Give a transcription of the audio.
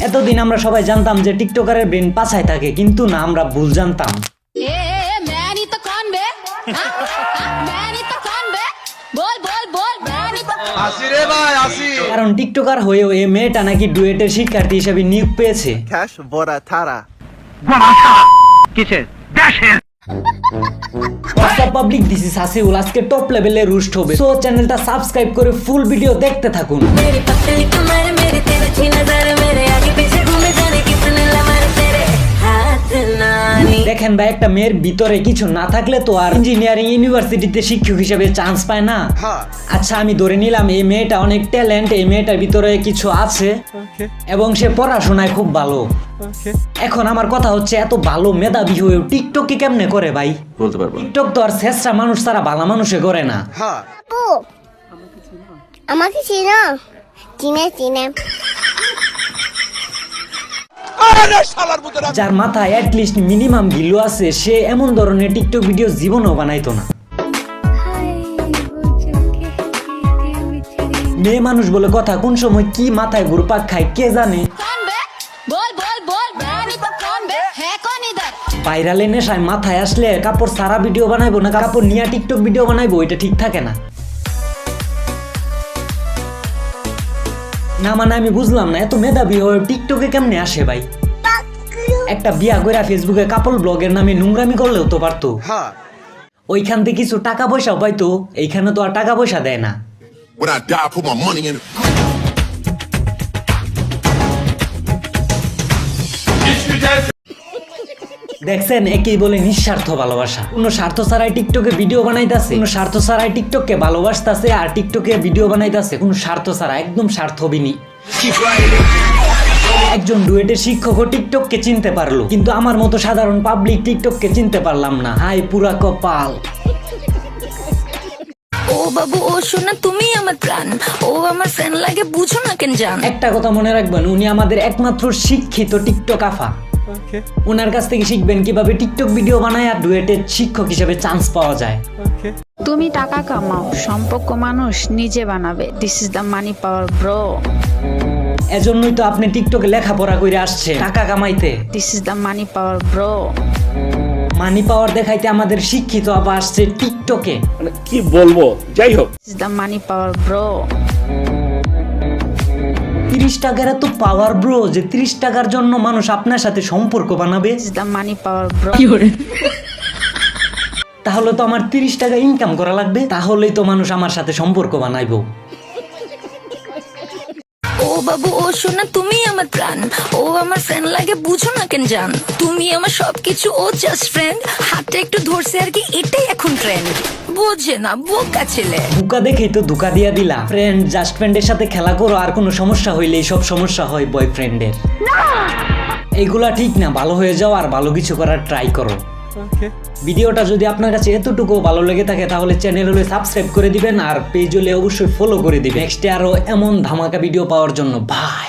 এতদিন আমরা সবাই জানতাম যে টিকটকারের ব্রেন পাছায় থাকে, কিন্তু না, আমরা ভুল জানতাম। কারণ টিকটকার হয়েও এই মেয়েটা নাকি ডুয়েটের শিক্ষার্থী হিসেবে নিয়োগ পেয়েছে। Public, this is Hasiul. আজকে টপ লেভেলে রুস্ট হবে, সো চ্যানেলটা সাবস্ক্রাইব করে ফুল ভিডিও দেখতে থাকুন। দেখেন ভাই, একটা মেয়ের ভিতরে কিছু না থাকলে তো আর ইঞ্জিনিয়ারিং ইউনিভার্সিটিতে শিক্ষক হিসেবে চান্স পায় না। আচ্ছা, আমি ধরে নিলাম এই মেয়েটা অনেক ট্যালেন্ট, এই মেয়েটার ভিতরে কিছু আছে এবং সে পড়াশোনায় খুব ভালো। এখন আমার কথা হচ্ছে, এত ভালো মেধাবী হয়েও টিকটক কি কেমনে করে ভাই? বলতে পারবো টিকটক তো আর শেষরা মানুষ তারা ভালো মানুষে করে না। আমাকে চিনো? চিনে যার মাথায় অ্যাটলিস্ট মিনিমাম গিলো আছে, সে এমন ধরনের টিকটক ভিডিও জীবনেও বানাইতো না। মেয়ে মানুষ বলে কথা, কোন সময় কি মাথায় ঘুরপাক খায় কে জানে। ভাইরালে নেশায় মাথায় আসলে কাপড় সারা ভিডিও বানাইবো না কাপড় নিয়ে টিকটক ভিডিও বানাইবো, এটা ঠিক থাকে না। না মানে আমি বুঝলাম না, এত মেধাবী হয়ে টিকটকে কেমনে আসে ভাই? একটা বিয়া কইরা ফেসবুকে কাপল ব্লগের নামে নোংরামি করলেও তো পারতো। ওইখান থেকে কিছু টাকা পয়সাও পাইতো, এইখানে তো আর টাকা পয়সা দেয় না। দেখছেন, একেই বলে নিঃস্বার্থ ভালোবাসা। কোনো স্বার্থ ছাড়াই টিকটকে ভিডিও বানাইতেছে, কোনো স্বার্থ ছাড়াই টিকটককে ভালোবাসতেছে আর টিকটকে ভিডিও বানাইতেছে কোনো স্বার্থ ছাড়া, একদম স্বার্থবিনী। একজন ডুয়েটের শিক্ষকও টিকটককে চিনতে পারলো, কিন্তু আমার মতো সাধারণ পাবলিক টিকটককে চিনতে পারলাম না। হাই পুরা কপাল। ও বাবু, ও শোনা, তুমি আমার প্রাণ, ও আমার ফ্রেন্ড লাগে, বুঝো না কেন জান। একটা কথা মনে রাখবেন, উনি আমাদের একমাত্র শিক্ষিত টিকটক আফা। ওনার কাছ থেকে শিখবেন কিভাবে টিকটক ভিডিও বানায় আর ডুয়েটের শিক্ষক হিসেবে চান্স পাওয়া যায়। তুমি টাকা কামাও, সম্পর্ক মানুষ নিজে বানাবে। This is the money power bro. এজন্যই তো আপনি টিকটকে লেখাপড়া করে আসছে টাকা কামাইতে। This is the money power bro. Money power দেখাইতে আমাদের শিক্ষিত আপা আসছে টিকটকে। মানে কি বলবো, যাই হোক। This is the money power bro. 30 টাকার এত পাওয়ার ব্রো যে 30 টাকার জন্য মানুষ আপনার সাথে সম্পর্ক বানাবে। This is the money power bro. তাহলে তো আমার 30 টাকা ইনকাম করা লাগবে, তাহলেই তো মানুষ আমার সাথে সম্পর্ক বানাইবো। ও বাবু, ও শোনা, তুমি আমার প্রাণ, ও আমার ফ্রেন্ড লাগে, বুঝো না কেন জান। তুমি আমার সবকিছু, ও জাস্ট ফ্রেন্ড। হাতটা একটু ধরছে আর কি, এটাই এখন ট্রেন্ড। বোঝে না, বোকা ছেলে। বুকা দেখেই তো ধোকা দিয়া দিলা। ফ্রেন্ড জাস্ট ফ্রেন্ডের সাথে খেলা করো, আর কোনো সমস্যা হইলে সব সমস্যা হয় বয়ফ্রেন্ডের। এইগুলা ঠিক না, ভালো হয়ে যাও আর ভালো কিছু করার ট্রাই করো। ভিডিওটা যদি আপনার কাছে এতটুকু ভালো লেগে থাকে তাহলে চ্যানেল হলে সাবস্ক্রাইব করে দিবেন আর পেজ হলে অবশ্যই ফলো করে দিবেন। নেক্সটে আরো এমন ধামাকা ভিডিও পাওয়ার জন্য। বাই।